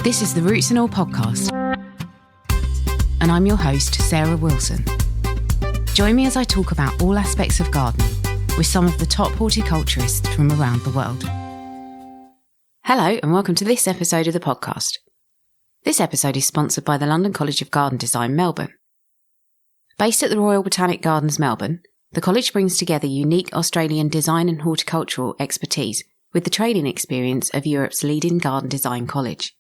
This is the Roots and All podcast, and I'm your host, Sarah Wilson. Join me as I talk about all aspects of gardening with some of the top horticulturists from around the world. Hello, and welcome to this episode of the podcast. This episode is sponsored by the London College of Garden Design, Melbourne. Based at the Royal Botanic Gardens, Melbourne, the college brings together unique Australian design and horticultural expertise with the training experience of Europe's leading garden design college.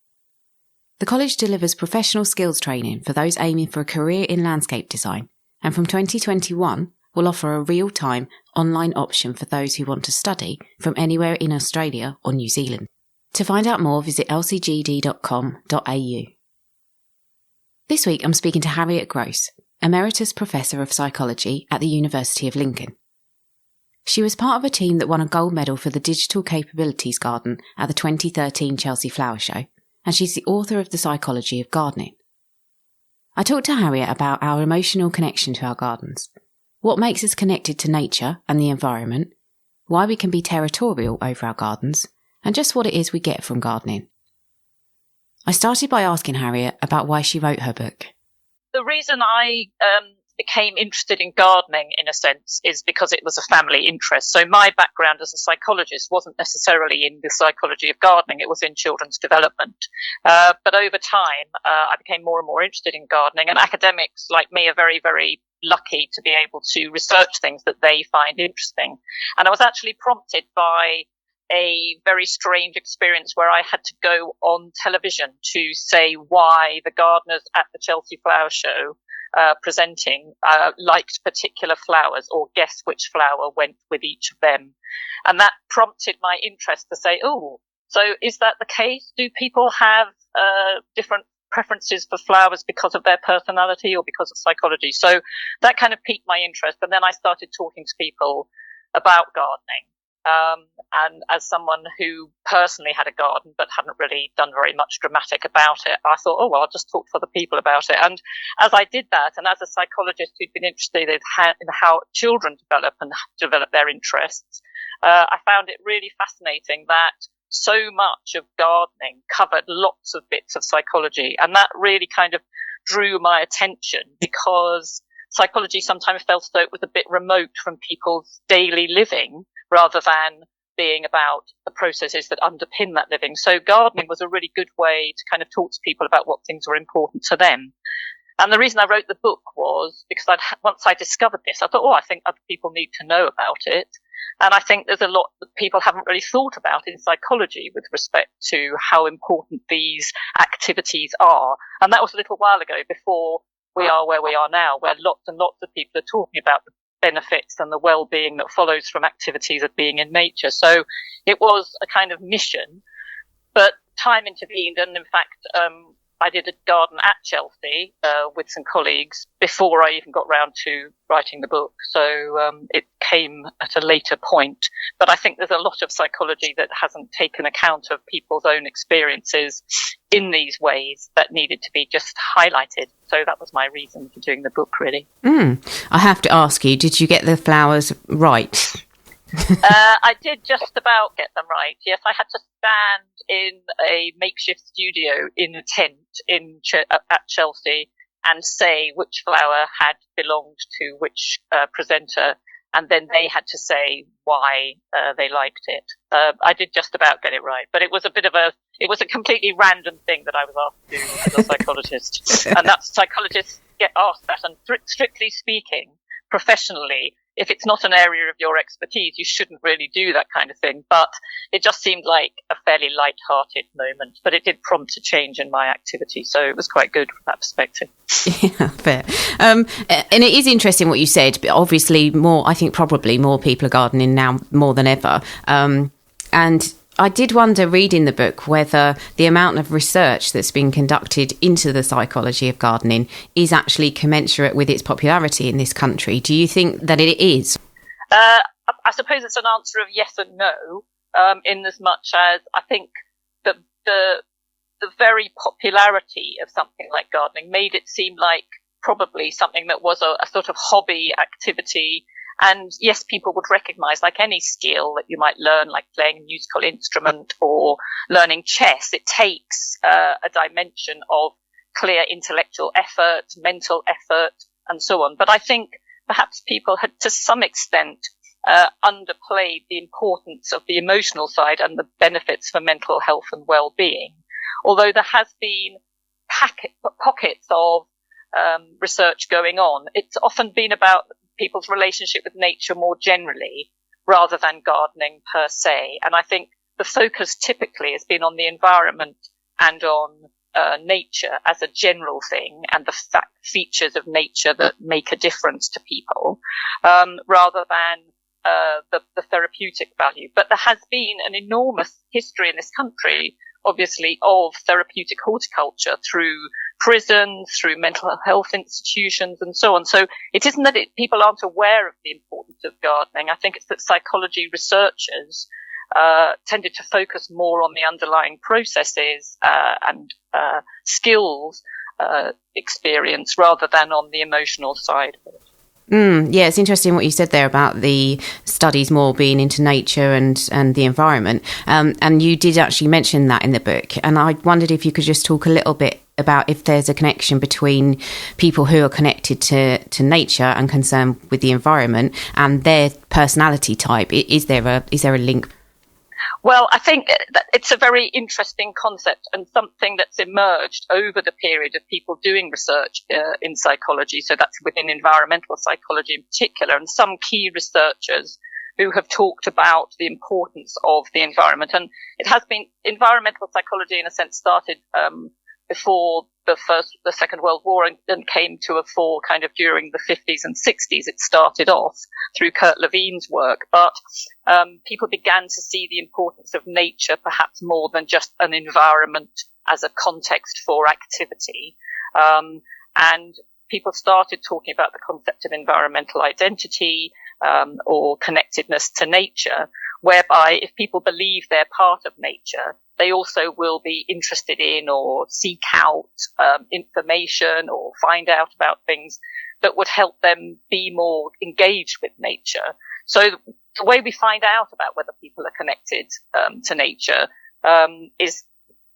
The college delivers professional skills training for those aiming for a career in landscape design, and from 2021 will offer a real-time online option for those who want to study from anywhere in Australia or New Zealand. To find out more, visit lcgd.com.au. This week I'm speaking to Harriet Gross, Emeritus Professor of Psychology at the University of Lincoln. She was part of a team that won a gold medal for the Digital Capabilities Garden at the 2013 Chelsea Flower Show, and she's the author of The Psychology of Gardening. I talked to Harriet about our emotional connection to our gardens, what makes us connected to nature and the environment, why we can be territorial over our gardens, and just what it is we get from gardening. I started by asking Harriet about why she wrote her book. The reason I became interested in gardening, in a sense, is because it was a family interest. So my background as a psychologist wasn't necessarily in the psychology of gardening, it was in children's development. But over time, I became more and more interested in gardening, and academics like me are very, very lucky to be able to research things that they find interesting. And I was actually prompted by a very strange experience where I had to go on television to say why the gardeners at the Chelsea Flower Show presenting liked particular flowers, or guess which flower went with each of them. And that prompted my interest to say, oh, so is that the case? Do people have different preferences for flowers because of their personality or because of psychology? So that kind of piqued my interest. And then I started talking to people about gardening. And as someone who personally had a garden but hadn't really done very much dramatic about it, I thought, oh, well, I'll just talk to other people about it. And as I did that, and as a psychologist who'd been interested in how children develop and develop their interests, I found it really fascinating that so much of gardening covered lots of bits of psychology. And that really kind of drew my attention, because psychology sometimes felt as though it was a bit remote from people's daily living, rather than being about the processes that underpin that living. So gardening was a really good way to kind of talk to people about what things were important to them. And the reason I wrote the book was because once I discovered this, I thought, oh, I think other people need to know about it. And I think there's a lot that people haven't really thought about in psychology with respect to how important these activities are. And that was a little while ago, before we are where we are now, where lots and lots of people are talking about the benefits and the well-being that follows from activities of being in nature. So it was a kind of mission, but time intervened, and in fact I did a garden at Chelsea with some colleagues before I even got round to writing the book. So it came at a later point, but I think there's a lot of psychology that hasn't taken account of people's own experiences in these ways that needed to be just highlighted. So that was my reason for doing the book, really. I have to ask you, did you get the flowers right? I did just about get them right. Yes, I had to stand in a makeshift studio in a tent at Chelsea and say which flower had belonged to which presenter, and then they had to say why they liked it. I did just about get it right, but it was a completely random thing that I was asked to do as a psychologist. And that's, psychologists get asked that, and strictly speaking, professionally, if it's not an area of your expertise, you shouldn't really do that kind of thing. But it just seemed like a fairly light-hearted moment. But it did prompt a change in my activity, so it was quite good from that perspective. Yeah, fair. And it is interesting what you said. But obviously, probably more people are gardening now more than ever. And I did wonder, reading the book, whether the amount of research that's been conducted into the psychology of gardening is actually commensurate with its popularity in this country. Do you think that it is? I suppose it's an answer of yes and no, in as much as I think that the very popularity of something like gardening made it seem like probably something that was a sort of hobby activity And yes, people would recognize, like any skill that you might learn, like playing a musical instrument or learning chess, it takes a dimension of clear intellectual effort, mental effort, and so on. But I think perhaps people had, to some extent, underplayed the importance of the emotional side and the benefits for mental health and well-being. Although there has been pockets of research going on, it's often been about people's relationship with nature more generally, rather than gardening per se. And I think the focus typically has been on the environment and on nature as a general thing, and the features of nature that make a difference to people, rather than the therapeutic value. But there has been an enormous history in this country, obviously, of therapeutic horticulture through prisons, through mental health institutions, and so on. So it isn't that people aren't aware of the importance of gardening. I think it's that psychology researchers tended to focus more on the underlying processes and skills experience, rather than on the emotional side of it. Yeah, it's interesting what you said there about the studies more being into nature and the environment. And you did actually mention that in the book. And I wondered if you could just talk a little bit about if there's a connection between people who are connected to nature and concerned with the environment and their personality type. Is there a link? Well, I think that it's a very interesting concept, and something that's emerged over the period of people doing research in psychology. So that's within environmental psychology in particular, and some key researchers who have talked about the importance of the environment. And it has been, environmental psychology in a sense started before the Second World War and came to a fore kind of during the 50s and 60s. It started off through Kurt Levine's work, but people began to see the importance of nature perhaps more than just an environment as a context for activity. And people started talking about the concept of environmental identity or connectedness to nature, whereby if people believe they're part of nature, they also will be interested in or seek out information or find out about things that would help them be more engaged with nature. So the way we find out about whether people are connected to nature is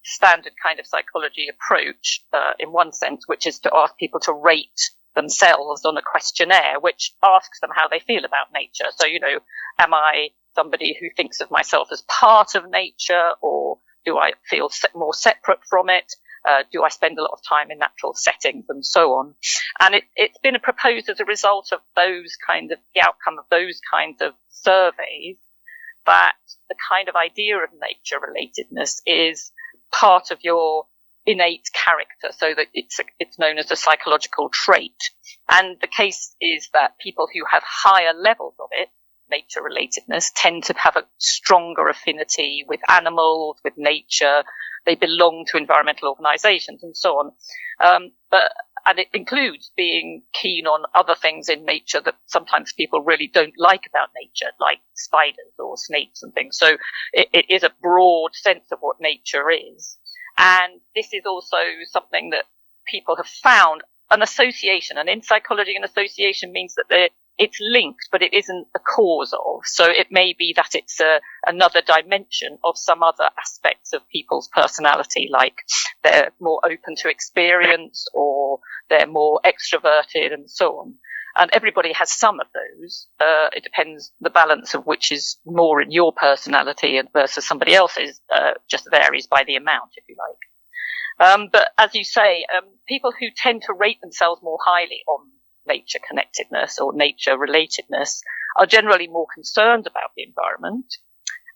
standard kind of psychology approach in one sense, which is to ask people to rate themselves on a questionnaire, which asks them how they feel about nature. So, am I somebody who thinks of myself as part of nature, or do I feel more separate from it? Do I spend a lot of time in natural settings, and so on? And it's been proposed as a result of the outcome of those kinds of surveys, that the kind of idea of nature relatedness is part of your innate character, so that it's known as a psychological trait. And the case is that people who have higher levels of it, nature relatedness, tend to have a stronger affinity with animals, with nature. They belong to environmental organizations and so on. And it includes being keen on other things in nature that sometimes people really don't like about nature, like spiders or snakes and things. So it is a broad sense of what nature is. And this is also something that people have found an association. And in psychology, an association means that it's linked, but it isn't the cause of. So it may be that it's another dimension of some other aspects of people's personality, like they're more open to experience, or they're more extroverted, and so on. And everybody has some of those. It depends, the balance of which is more in your personality versus somebody else's, just varies by the amount, if you like. But as you say, people who tend to rate themselves more highly on nature connectedness or nature relatedness are generally more concerned about the environment,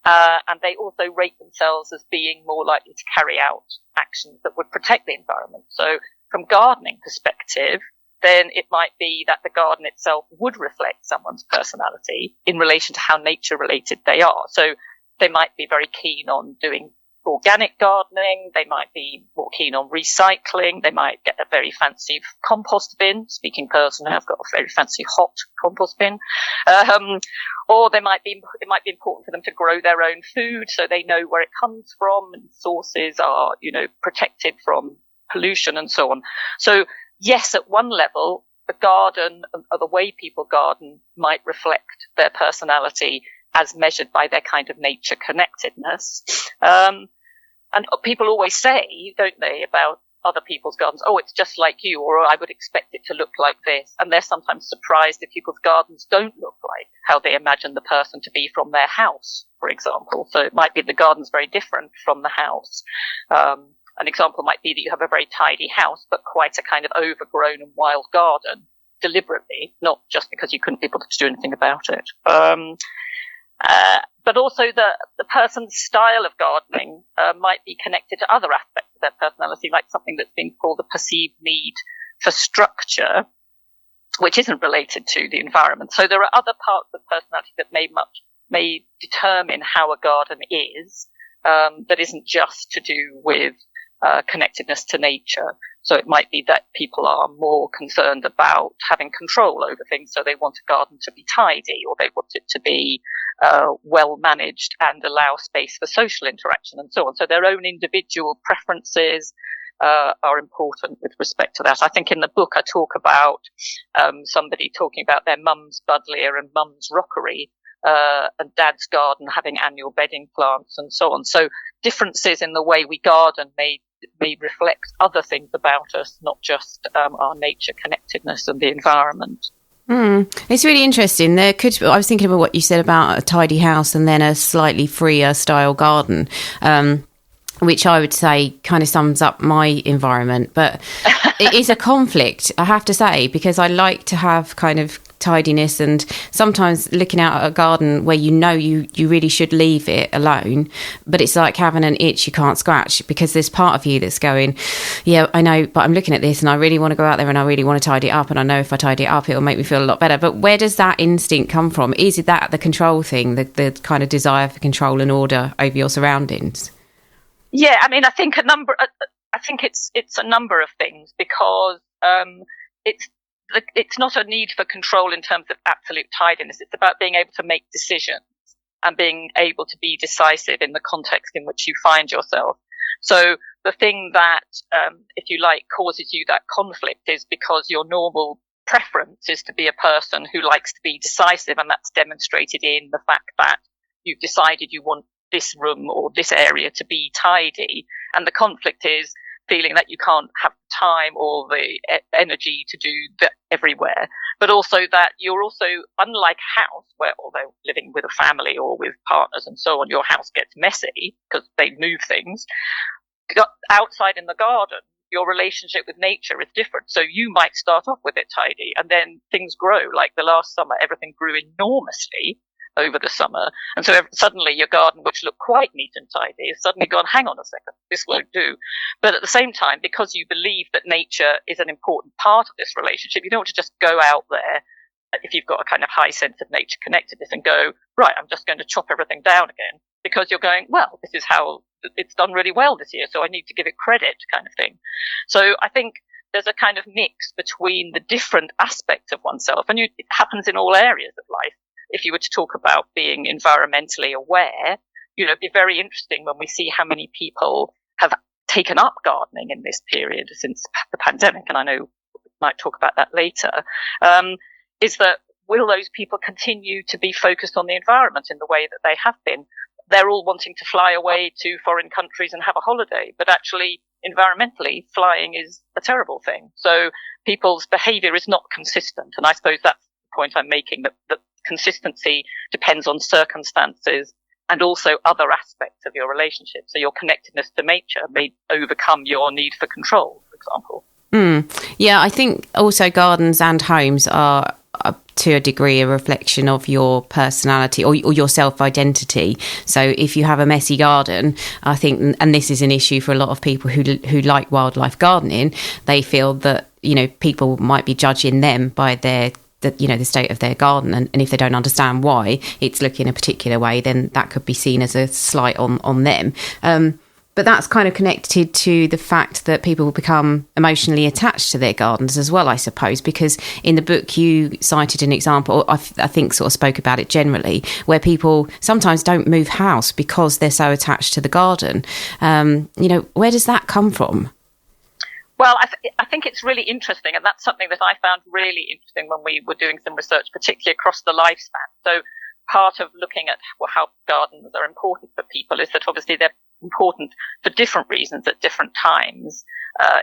and they also rate themselves as being more likely to carry out actions that would protect the environment. So from gardening perspective, then it might be that the garden itself would reflect someone's personality in relation to how nature related they are. So they might be very keen on doing organic gardening. They might be more keen on recycling. They might get a very fancy compost bin. Speaking personally, I've got a very fancy hot compost bin. Or it might be important for them to grow their own food, so they know where it comes from, and sources are, protected from pollution and so on. So yes, at one level, the garden or the way people garden might reflect their personality as measured by their kind of nature connectedness. And people always say, don't they, about other people's gardens, oh, it's just like you, or I would expect it to look like this. And they're sometimes surprised if people's gardens don't look like how they imagine the person to be from their house, for example. So it might be the garden's very different from the house. An example might be that you have a very tidy house, but quite a kind of overgrown and wild garden, deliberately, not just because you couldn't be able to do anything about it. But also the person's style of gardening might be connected to other aspects of their personality, like something that's been called the perceived need for structure, which isn't related to the environment. So there are other parts of personality that may determine how a garden is, that isn't just to do with connectedness to nature. So it might be that people are more concerned about having control over things, so they want a garden to be tidy, or they want it to be well managed and allow space for social interaction and so on. So their own individual preferences are important with respect to that. I think in the book I talk about somebody talking about their mum's buddleia and mum's rockery, and dad's garden having annual bedding plants and so on. So differences in the way we garden may reflect other things about us, not just our nature connectedness and the environment. It's really interesting. I was thinking about what you said about a tidy house and then a slightly freer style garden, which I would say kind of sums up my environment. But it is a conflict, I have to say, because I like to have kind of tidiness, and sometimes looking out at a garden where you really should leave it alone, but it's like having an itch you can't scratch, because there's part of you that's going, yeah, I know, but I'm looking at this and I really want to go out there and I really want to tidy it up, and I know if I tidy it up it'll make me feel a lot better. But where does that instinct come from? Is it that the control thing, the kind of desire for control and order over your surroundings? Yeah, I mean, I think it's a number of things, because it's not a need for control in terms of absolute tidiness. It's about being able to make decisions and being able to be decisive in the context in which you find yourself. So the thing that, if you like, causes you that conflict is because your normal preference is to be a person who likes to be decisive, and that's demonstrated in the fact that you've decided you want this room or this area to be tidy. And the conflict is feeling that you can't have time or the energy to do that everywhere, but also that you're also, unlike a house, where although living with a family or with partners and so on, your house gets messy because they move things. Outside in the garden, your relationship with nature is different. So you might start off with it tidy, and then things grow. Like the last summer, everything grew enormously over the summer, and so suddenly your garden, which looked quite neat and tidy, has suddenly gone, hang on a second, this won't do. But at the same time, because you believe that nature is an important part of this relationship, you don't want to just go out there, if you've got a kind of high sense of nature connectedness, and go, right, I'm just going to chop everything down again, because you're going, well, this is how it's done really well this year, so I need to give it credit, kind of thing. So I think there's a kind of mix between the different aspects of oneself, and it happens in all areas of life. If you were to talk about being environmentally aware, it'd be very interesting when we see how many people have taken up gardening in this period since the pandemic, and I know we might talk about that later, is that will those people continue to be focused on the environment in the way that they have been? They're all wanting to fly away to foreign countries and have a holiday, but actually, environmentally, flying is a terrible thing. So people's behaviour is not consistent, and I suppose that's the point I'm making, that consistency depends on circumstances and also other aspects of your relationship. So your connectedness to nature may overcome your need for control, for example. Yeah, I think also gardens and homes are, to a degree, a reflection of your personality or your self-identity. So if you have a messy garden, I think, and this is an issue for a lot of people who like wildlife gardening, they feel that, people might be judging them by the state of their garden, and if they don't understand why it's looking a particular way, then that could be seen as a slight on them. But that's kind of connected to the fact that people will become emotionally attached to their gardens as well, I suppose, because in the book you cited an example, I think sort of spoke about it generally, where people sometimes don't move house because they're so attached to the garden. Where does that come from? Well, I think it's really interesting, and that's something that I found really interesting when we were doing some research, particularly across the lifespan. So part of looking at how gardens are important for people is that obviously they're important for different reasons at different times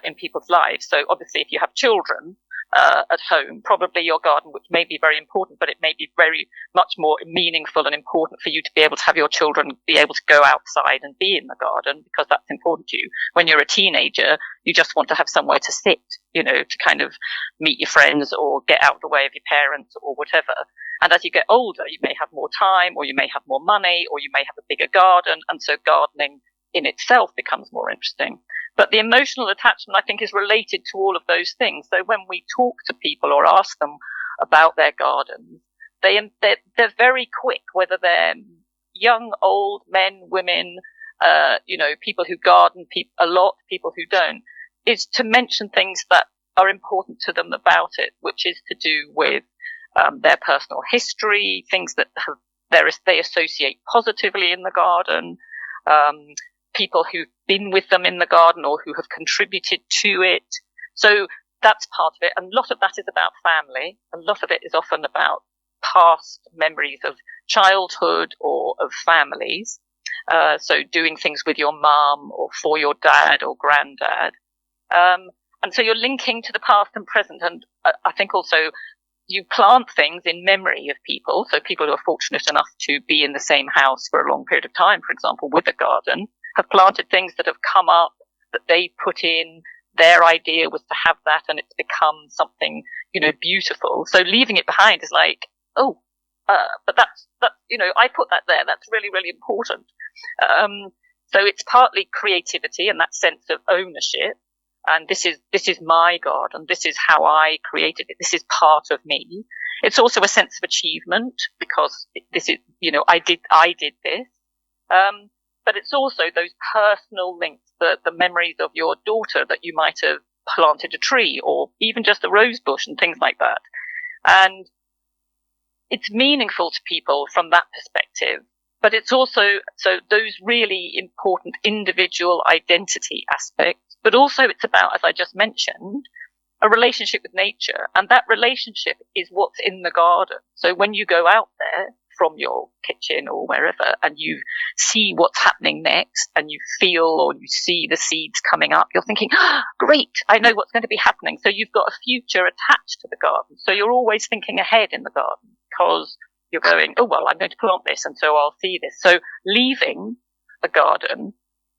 in people's lives. So obviously if you have children at home, probably your garden, which may be very important, but it may be very much more meaningful and important for you to be able to have your children be able to go outside and be in the garden, because that's important to you. When you're a teenager, you just want to have somewhere to sit, to kind of meet your friends or get out of the way of your parents or whatever. And as you get older, you may have more time, or you may have more money, or you may have a bigger garden, and so gardening in itself becomes more interesting. But the emotional attachment, I think, is related to all of those things. So when we talk to people or ask them about their gardens, they're very quick, whether they're young, old, men, women, people who garden a lot, people who don't, is to mention things that are important to them about it, which is to do with their personal history, things that they associate positively in the garden, people who've been with them in the garden or who have contributed to it. So that's part of it. And a lot of that is about family. A lot of it is often about past memories of childhood or of families. So doing things with your mum or for your dad or granddad. And so you're linking to the past and present. And I think also you plant things in memory of people. So people who are fortunate enough to be in the same house for a long period of time, for example, with a garden, have planted things that have come up that they put in. Their idea was to have that, and it's become something, beautiful. So leaving it behind is like, but that's, I put that there. That's really, really important. So it's partly creativity and that sense of ownership. And this is my garden. This is how I created it. This is part of me. It's also a sense of achievement, because this is, I did this. But it's also those personal links, the memories of your daughter that you might have planted a tree or even just a rose bush and things like that. And it's meaningful to people from that perspective. But it's also, so those really important individual identity aspects, but also it's about, as I just mentioned, a relationship with nature. And that relationship is what's in the garden. So when you go out there from your kitchen or wherever and you see what's happening next and you feel or you see the seeds coming up, you're thinking, great, I know what's going to be happening. So you've got a future attached to the garden. So you're always thinking ahead in the garden, because you're going, I'm going to plant this, and so I'll see this. So leaving a garden,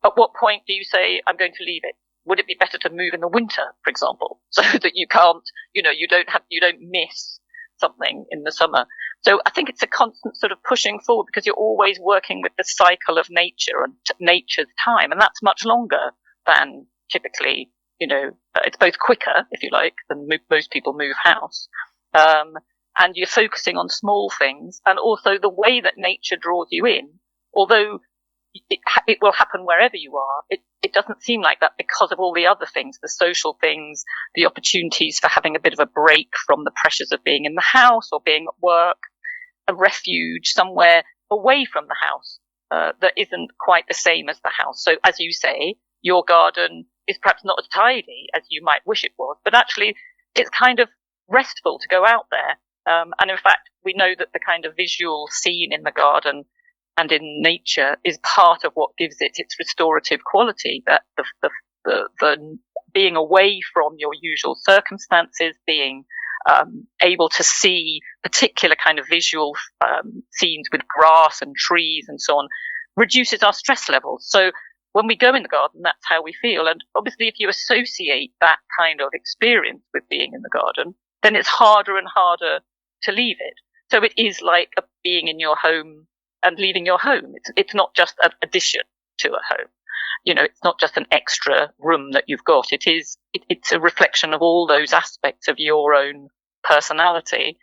at what point do you say, I'm going to leave it? Would it be better to move in the winter, for example, so that you can't, you don't miss something in the summer? So I think it's a constant sort of pushing forward, because you're always working with the cycle of nature and nature's time. And that's much longer than typically, it's both quicker, if you like, than most people move house. And you're focusing on small things, and also the way that nature draws you in, although it will happen wherever you are. It doesn't seem like that, because of all the other things, the social things, the opportunities for having a bit of a break from the pressures of being in the house or being at work, a refuge somewhere away from the house that isn't quite the same as the house. So as you say, your garden is perhaps not as tidy as you might wish it was, but actually it's kind of restful to go out there. And in fact, we know that the kind of visual scene in the garden and in nature is part of what gives it its restorative quality, that the being away from your usual circumstances, being able to see particular kind of visual scenes with grass and trees and so on, reduces our stress levels. So when we go in the garden, that's how we feel. And obviously, if you associate that kind of experience with being in the garden, then it's harder and harder to leave it. So it is like being in your home and leaving your home. It's not just an addition to a home. It's not just an extra room that you've got. It's a reflection of all those aspects of your own personality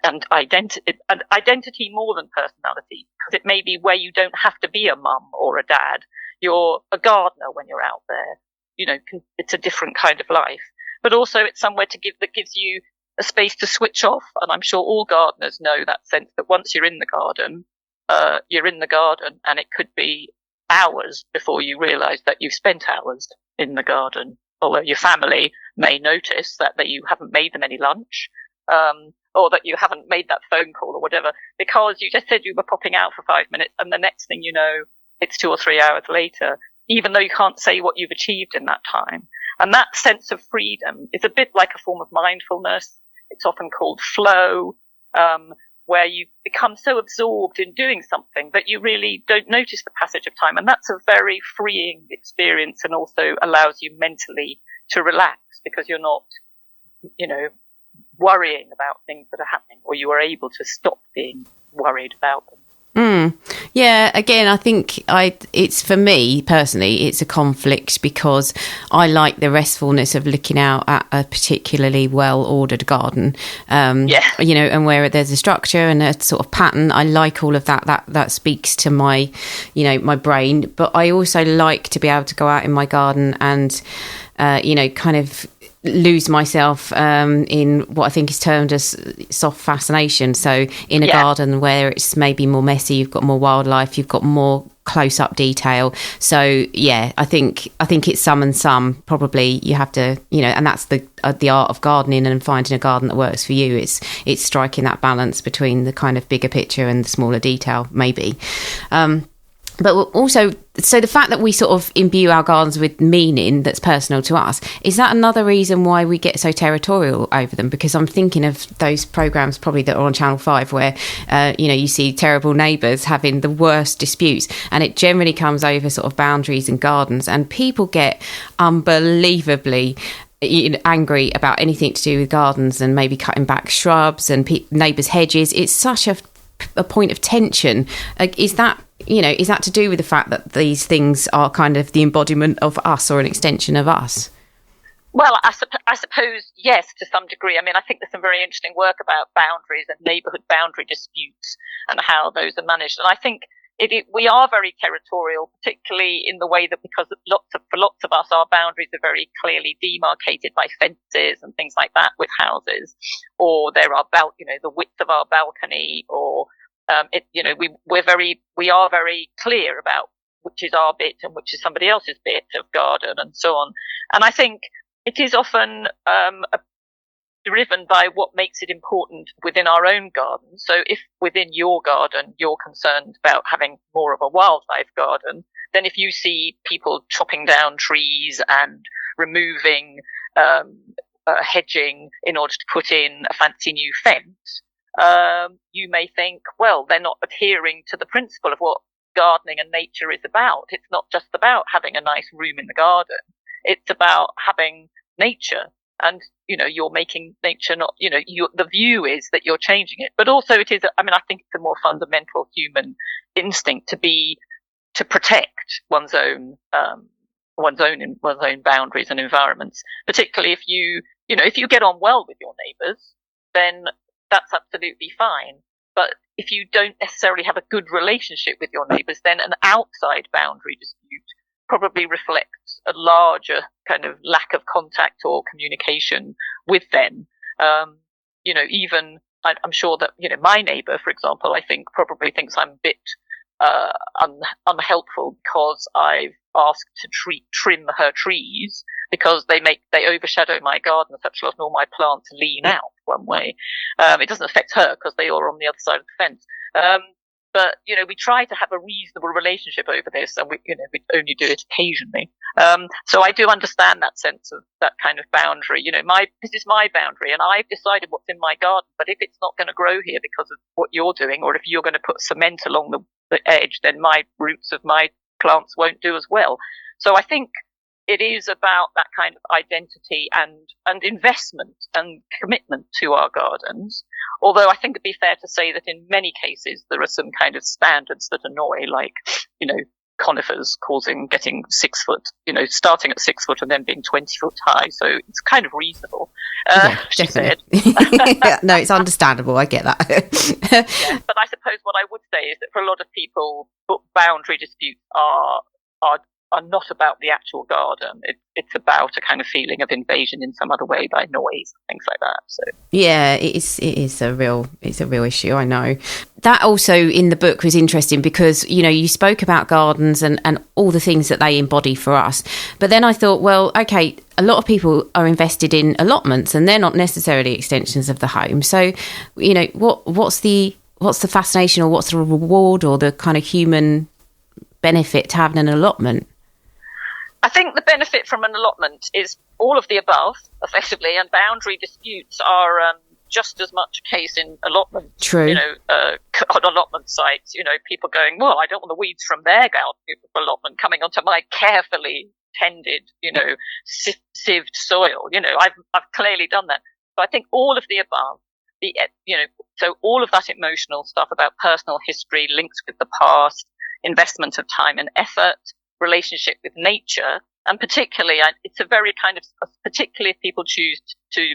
and identity more than personality, because it may be where you don't have to be a mum or a dad. You're a gardener when you're out there. It's a different kind of life, but also it's somewhere that gives you a space to switch off. And I'm sure all gardeners know that sense that once you're in the garden, and it could be hours before you realise that you've spent hours in the garden. although your family may notice that you haven't made them any lunch, or that you haven't made that phone call or whatever, because you just said you were popping out for 5 minutes, and the next thing you know, it's 2 or 3 hours later, even though you can't say what you've achieved in that time. And that sense of freedom is a bit like a form of mindfulness. It's often called flow, where you become so absorbed in doing something that you really don't notice the passage of time. And that's a very freeing experience, and also allows you mentally to relax, because you're not, worrying about things that are happening, or you are able to stop being worried about them. Yeah, again, I think it's, for me personally, it's a conflict, because I like the restfulness of looking out at a particularly well-ordered garden, and where there's a structure and a sort of pattern. I like all of that. That speaks to my, my brain. But I also like to be able to go out in my garden and, kind of lose myself in what I think is termed as soft fascination. So in a garden where it's maybe more messy, you've got more wildlife, you've got more close-up detail. So I think it's some and some. Probably you have to, and that's the art of gardening, and finding a garden that works for you. It's striking that balance between the kind of bigger picture and the smaller detail, maybe. But also, so the fact that we sort of imbue our gardens with meaning that's personal to us, is that another reason why we get so territorial over them? Because I'm thinking of those programmes probably that are on Channel 5 where, you see terrible neighbours having the worst disputes, and it generally comes over sort of boundaries and gardens, and people get unbelievably angry about anything to do with gardens, and maybe cutting back shrubs and neighbours' hedges. It's such a point of tension. Is that to do with the fact that these things are kind of the embodiment of us, or an extension of us? Well, I suppose, yes, to some degree. I mean, I think there's some very interesting work about boundaries and neighbourhood boundary disputes and how those are managed. And I think we are very territorial, particularly in the way that, because for lots of us, our boundaries are very clearly demarcated by fences and things like that with houses, or there are the width of our balcony, or we are very clear about which is our bit and which is somebody else's bit of garden, and so on. And I think it is often driven by what makes it important within our own garden. So if within your garden you're concerned about having more of a wildlife garden, then if you see people chopping down trees and removing hedging in order to put in a fancy new fence, you may think, well, they're not adhering to the principle of what gardening and nature is about. It's not just about having a nice room in the garden. It's about having nature. And, you're making nature not, the view is that you're changing it. But also it is, I think it's a more fundamental human instinct to protect one's own boundaries and environments. Particularly if if you get on well with your neighbours, then that's absolutely fine. But if you don't necessarily have a good relationship with your neighbours, then an outside boundary dispute probably reflects a larger kind of lack of contact or communication with them. Even I'm sure that, my neighbour, for example, I think probably thinks I'm a bit unhelpful because I've asked to trim her trees, because they overshadow my garden such that all my plants lean out one way. It doesn't affect her because they are on the other side of the fence. But, we try to have a reasonable relationship over this, and we only do it occasionally. So I do understand that sense of that kind of boundary. This is my boundary, and I've decided what's in my garden, but if it's not going to grow here because of what you're doing, or if you're going to put cement along the edge, then my roots of my plants won't do as well. So I think it is about that kind of identity and investment and commitment to our gardens. Although I think it'd be fair to say that in many cases there are some kind of standards that annoy, like, conifers getting 6 foot, starting at 6 foot and then being 20 foot high. So it's kind of reasonable. She said. No, it's understandable. I get that. Yeah, but I suppose what I would say is that for a lot of people, boundary disputes are not about the actual garden. It's about a kind of feeling of invasion in some other way by noise, things like that. So yeah, it's a real issue. I know. That also in the book was interesting because, you spoke about gardens and all the things that they embody for us. But then I thought, well, okay, a lot of people are invested in allotments, and they're not necessarily extensions of the home. So, what's the fascination, or what's the reward, or the kind of human benefit to having an allotment? I think the benefit from an allotment is all of the above, effectively, and boundary disputes are just as much a case in allotments. True. On allotment sites, people going, well, I don't want the weeds from their allotment coming onto my carefully tended, sieved soil. I've clearly done that. So I think all of the above, so all of that emotional stuff about personal history, links with the past, investment of time and effort, relationship with nature, and particularly, it's a very kind of, particularly if people choose to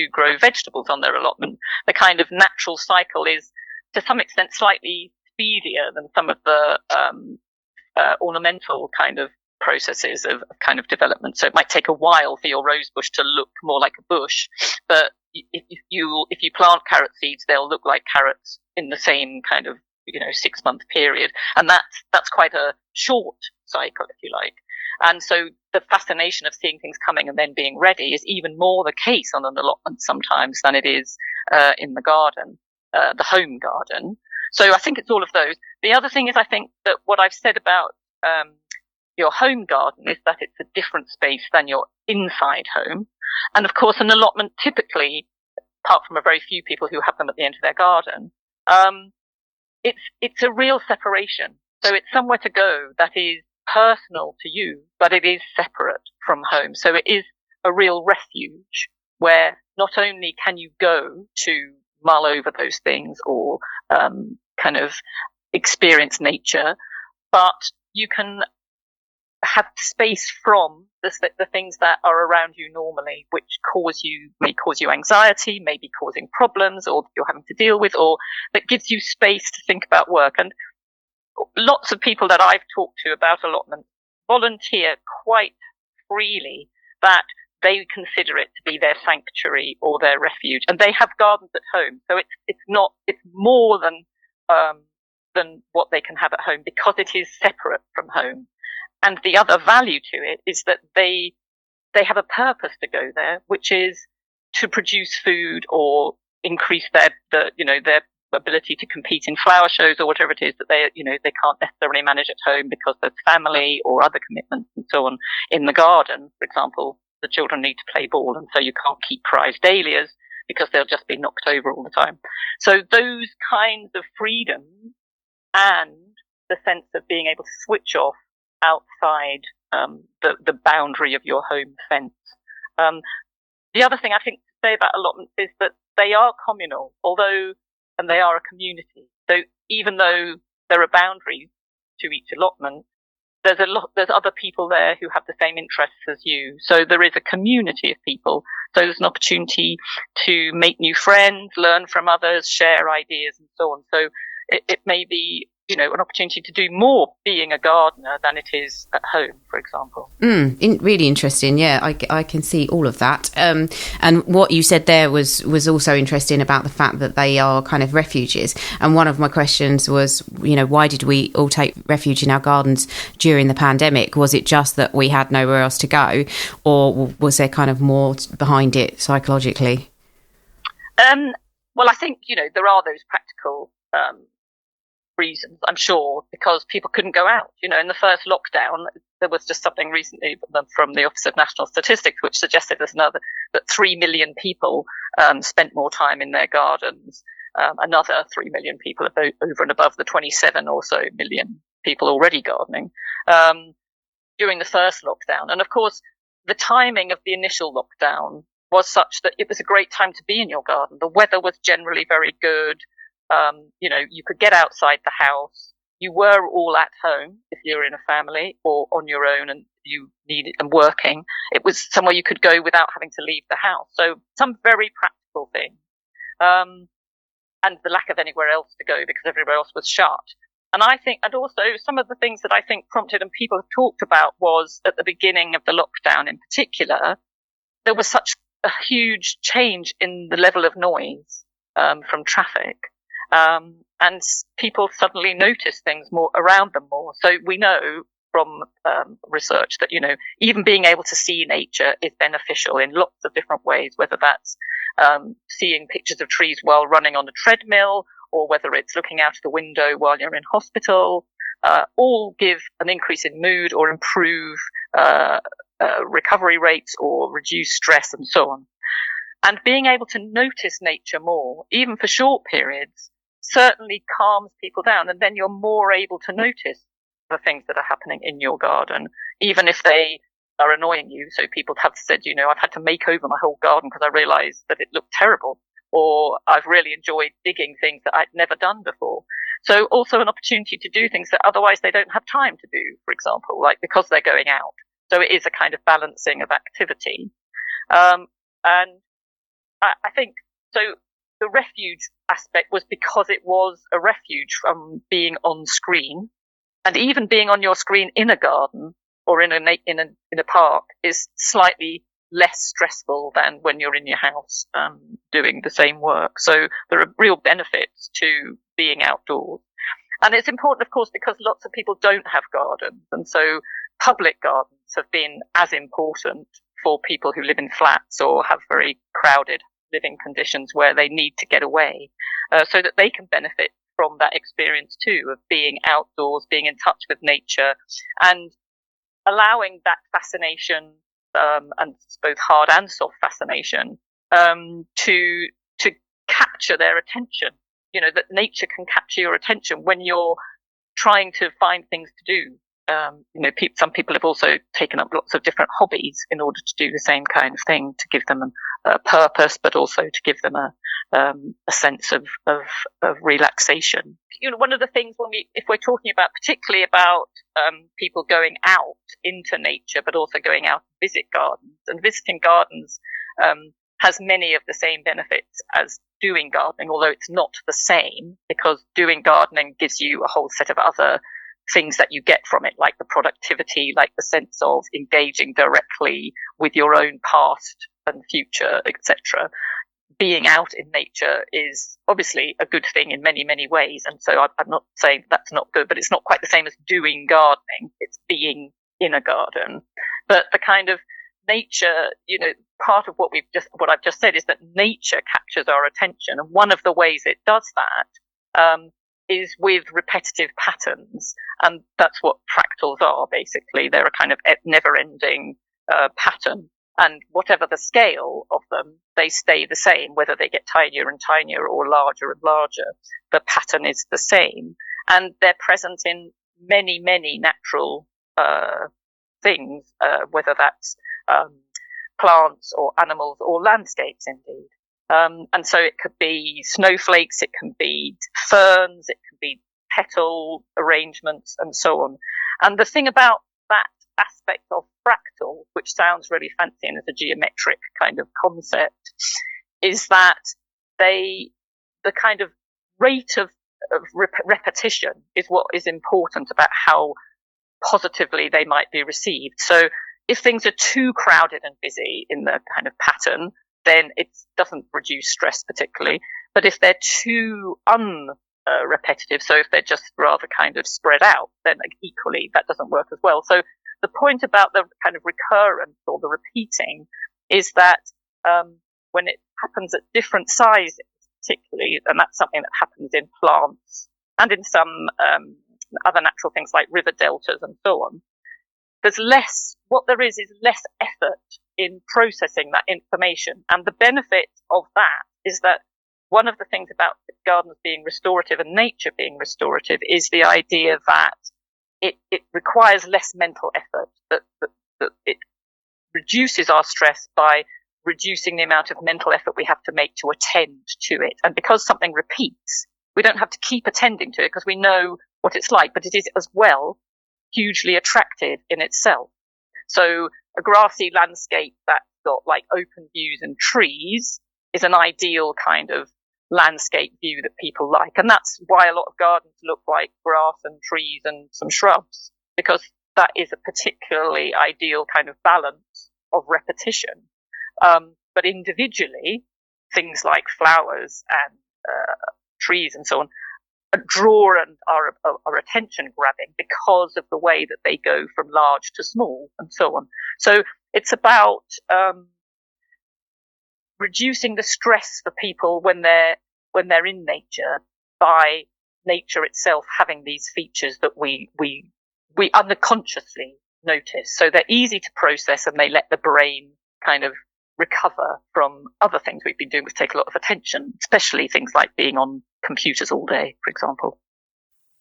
grow vegetables on their allotment, the kind of natural cycle is to some extent slightly speedier than some of the ornamental kind of processes of kind of development. So it might take a while for your rose bush to look more like a bush, but if you plant carrot seeds, they'll look like carrots in the same kind of 6-month period, and that's quite a short cycle, if you like. And so the fascination of seeing things coming and then being ready is even more the case on an allotment sometimes than it is in the garden, the home garden. So I think it's all of those. The other thing is, I think that what I've said about your home garden is that it's a different space than your inside home. And of course, an allotment typically, apart from a very few people who have them at the end of their garden, it's a real separation. So it's somewhere to go that is personal to you, but it is separate from home. So it is a real refuge where not only can you go to mull over those things or kind of experience nature, but you can have space from the things that are around you normally, which may cause you anxiety, may be causing problems, or you're having to deal with, or that gives you space to think about work. And lots of people that I've talked to about allotment volunteer quite freely that they consider it to be their sanctuary or their refuge, and they have gardens at home. So it's more than what they can have at home, because it is separate from home. And the other value to it is that they have a purpose to go there, which is to produce food or increase their ability to compete in flower shows or whatever it is that they can't necessarily manage at home because there's family or other commitments and so on. In the garden, for example, the children need to play ball, and so you can't keep prize dahlias because they'll just be knocked over all the time. So those kinds of freedoms and the sense of being able to switch off outside the boundary of your home fence. The other thing I think to say about allotments is that they are communal, and they are a community. So even though there are boundaries to each allotment, there's other people there who have the same interests as you. So there is a community of people. So there's an opportunity to make new friends, learn from others, share ideas, and so on. So it may be an opportunity to do more being a gardener than it is at home, for example. Really interesting. Yeah, I can see all of that. And what you said there was also interesting about the fact that they are kind of refuges. And one of my questions was, why did we all take refuge in our gardens during the pandemic? Was it just that we had nowhere else to go, or was there kind of more behind it psychologically? Well, I think, there are those practical reasons, I'm sure, because people couldn't go out. In the first lockdown, there was just something recently from the Office of National Statistics which suggested that 3 million people spent more time in their gardens. Another 3 million people over and above the 27 or so million people already gardening during the first lockdown. And of course, the timing of the initial lockdown was such that it was a great time to be in your garden. The weather was generally very good. You could get outside the house. You were all at home if you're in a family or on your own and you needed and working. It was somewhere you could go without having to leave the house. So some very practical things. And the lack of anywhere else to go because everywhere else was shut. And also some of the things that I think prompted and people have talked about was at the beginning of the lockdown in particular, there was such a huge change in the level of noise from traffic. And people suddenly notice things more around them more. So we know from research that, even being able to see nature is beneficial in lots of different ways, whether that's seeing pictures of trees while running on a treadmill, or whether it's looking out of the window while you're in hospital, all give an increase in mood or improve recovery rates or reduce stress and so on. And being able to notice nature more, even for short periods, certainly calms people down. And then you're more able to notice the things that are happening in your garden, even if they are annoying you. So people have said, I've had to make over my whole garden because I realized that it looked terrible, or I've really enjoyed digging things that I'd never done before. So also an opportunity to do things that otherwise they don't have time to do, for example, like because they're going out. So it is a kind of balancing of activity. And I think, so the refuge aspect was because it was a refuge from being on screen, and even being on your screen in a garden or in a park is slightly less stressful than when you're in your house doing the same work. So there are real benefits to being outdoors. And it's important, of course, because lots of people don't have gardens. And so public gardens have been as important for people who live in flats or have very crowded living conditions where they need to get away, so that they can benefit from that experience too, of being outdoors, being in touch with nature, and allowing that fascination, and both hard and soft fascination, to capture their attention. That nature can capture your attention when you're trying to find things to do. Some people have also taken up lots of different hobbies in order to do the same kind of thing, to give them a purpose, but also to give them a sense of relaxation. One of the things if we're talking about, particularly about people going out into nature, but also going out to visit gardens, and visiting gardens has many of the same benefits as doing gardening, although it's not the same, because doing gardening gives you a whole set of other things that you get from it, like the productivity, like the sense of engaging directly with your own past and future, etc. Being out in nature is obviously a good thing in many, many ways. And so I'm not saying that's not good, but it's not quite the same as doing gardening. It's being in a garden. But the kind of nature, part of what I've just said is that nature captures our attention. And one of the ways it does that, is with repetitive patterns. And that's what fractals are, basically. They're a kind of never-ending pattern. And whatever the scale of them, they stay the same, whether they get tinier and tinier or larger and larger. The pattern is the same. And they're present in many, many natural things, whether that's plants or animals or landscapes, indeed. And so it could be snowflakes, it can be ferns, it can be petal arrangements, and so on. And the thing about that aspect of fractal, which sounds really fancy and is a geometric kind of concept, is that the kind of rate of repetition is what is important about how positively they might be received. So if things are too crowded and busy in the kind of pattern, then it doesn't reduce stress particularly. But if they're too repetitive, so if they're just rather kind of spread out, then equally that doesn't work as well. So the point about the kind of recurrence or the repeating is that when it happens at different sizes, particularly, and that's something that happens in plants and in some other natural things like river deltas and so on, what there is less effort in processing that information. And the benefit of that is that one of the things about gardens being restorative and nature being restorative is the idea that it requires less mental effort, that it reduces our stress by reducing the amount of mental effort we have to make to attend to it. And because something repeats, we don't have to keep attending to it because we know what it's like, but it is as well hugely attractive in itself. So a grassy landscape that's got like open views and trees is an ideal kind of landscape view that people like. And that's why a lot of gardens look like grass and trees and some shrubs, because that is a particularly ideal kind of balance of repetition. But individually, things like flowers and trees and so on draw and are attention grabbing because of the way that they go from large to small and so on. So it's about reducing the stress for people when they're in nature by nature itself having these features that we unconsciously notice. So they're easy to process and they let the brain kind of recover from other things we've been doing, which take a lot of attention, especially things like being on computers all day, for example.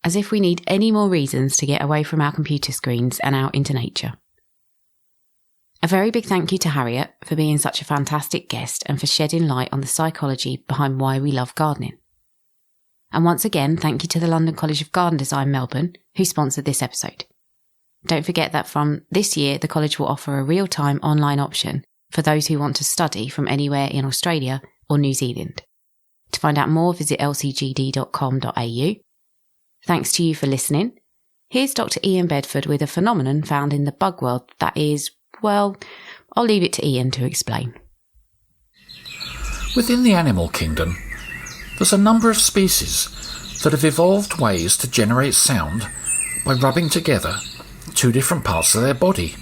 As if we need any more reasons to get away from our computer screens and out into nature. A very big thank you to Harriet for being such a fantastic guest and for shedding light on the psychology behind why we love gardening. And once again, thank you to the London College of Garden Design, Melbourne, who sponsored this episode. Don't forget that from this year, the college will offer a real-time online option for those who want to study from anywhere in Australia or New Zealand. To find out more, visit lcgd.com.au. Thanks to you for listening. Here's Dr. Ian Bedford with a phenomenon found in the bug world that is, well, I'll leave it to Ian to explain. Within the animal kingdom, there's a number of species that have evolved ways to generate sound by rubbing together two different parts of their body.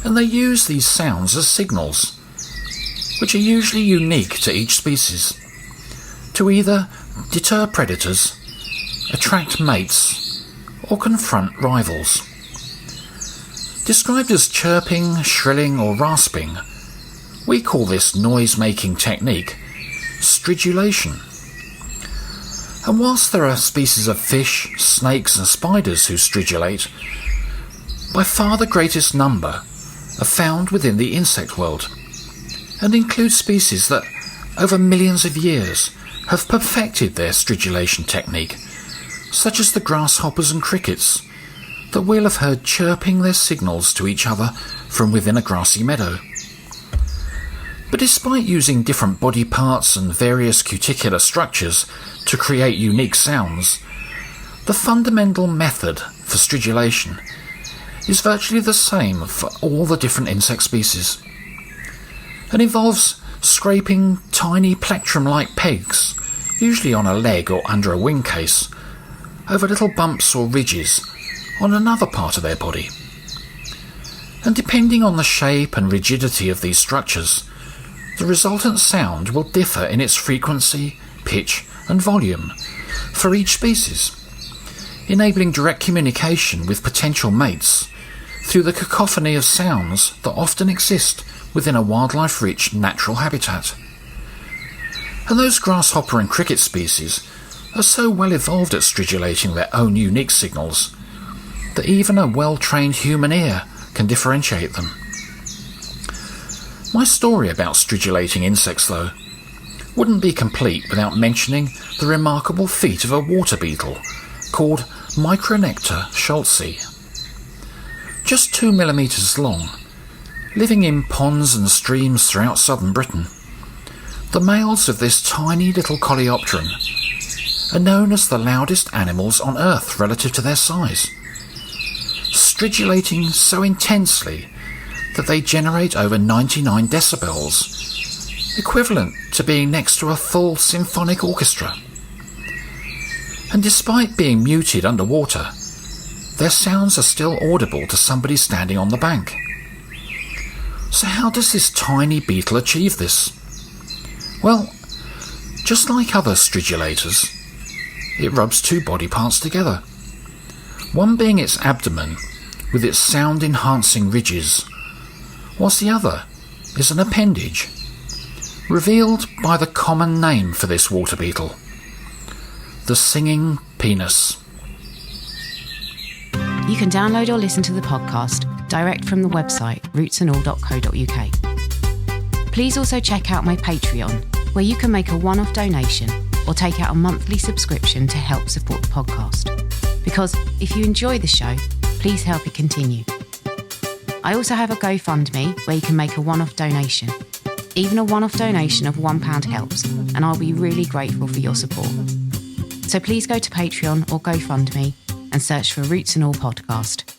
And they use these sounds as signals, which are usually unique to each species, to either deter predators, attract mates, or confront rivals. Described as chirping, shrilling, or rasping, we call this noise-making technique stridulation. And whilst there are species of fish, snakes, and spiders who stridulate, by far the greatest number are found within the insect world, and include species that, over millions of years, have perfected their stridulation technique, such as the grasshoppers and crickets that we'll have heard chirping their signals to each other from within a grassy meadow. But despite using different body parts and various cuticular structures to create unique sounds, the fundamental method for stridulation is virtually the same for all the different insect species, and involves scraping tiny plectrum-like pegs, usually on a leg or under a wing case, over little bumps or ridges on another part of their body. And depending on the shape and rigidity of these structures, the resultant sound will differ in its frequency, pitch and volume for each species, enabling direct communication with potential mates through the cacophony of sounds that often exist within a wildlife-rich natural habitat. And those grasshopper and cricket species are so well evolved at stridulating their own unique signals that even a well-trained human ear can differentiate them. My story about stridulating insects, though, wouldn't be complete without mentioning the remarkable feat of a water beetle called Micronecta schultzii. Just 2 millimetres long, living in ponds and streams throughout southern Britain, the males of this tiny little coleopteran are known as the loudest animals on Earth relative to their size, stridulating so intensely that they generate over 99 decibels, equivalent to being next to a full symphonic orchestra. And despite being muted underwater, their sounds are still audible to somebody standing on the bank. So how does this tiny beetle achieve this? Well, just like other stridulators, it rubs two body parts together, one being its abdomen with its sound-enhancing ridges, whilst the other is an appendage, revealed by the common name for this water beetle, the singing penis. You can download or listen to the podcast direct from the website rootsandall.co.uk. Please also check out my Patreon, where you can make a one-off donation or take out a monthly subscription to help support the podcast. Because if you enjoy the show, please help it continue. I also have a GoFundMe where you can make a one-off donation. Even a one-off donation of £1 helps, and I'll be really grateful for your support. So please go to Patreon or GoFundMe and search for Roots and All Podcast.